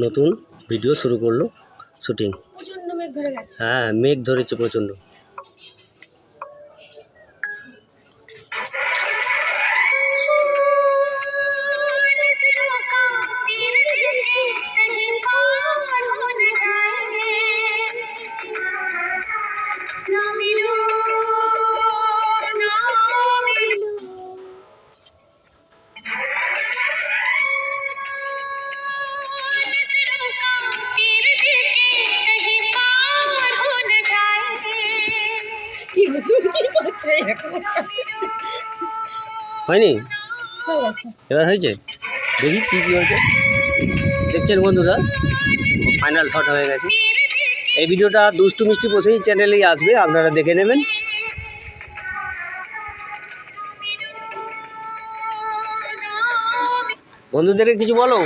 নতুন ভিডিও শুরু করলো শুটিং। প্রচন্ড মেঘ ধরে গেছে। হ্যাঁ, মেঘ ধরেছে প্রচণ্ড। কি গো, তুমি কি করছো এখন? হয়নি? হয়ে গেছে। এবার হয়েছে, দেখি কী কী হয়েছে। দেখছেন বন্ধুরা, ফাইনাল শট হয়ে গেছে। এই ভিডিওটা দুষ্টু মিষ্টি বসেই চ্যানেলেই আসবে, আপনারা দেখে নেবেন। বন্ধুদেরকে কিছু বলো।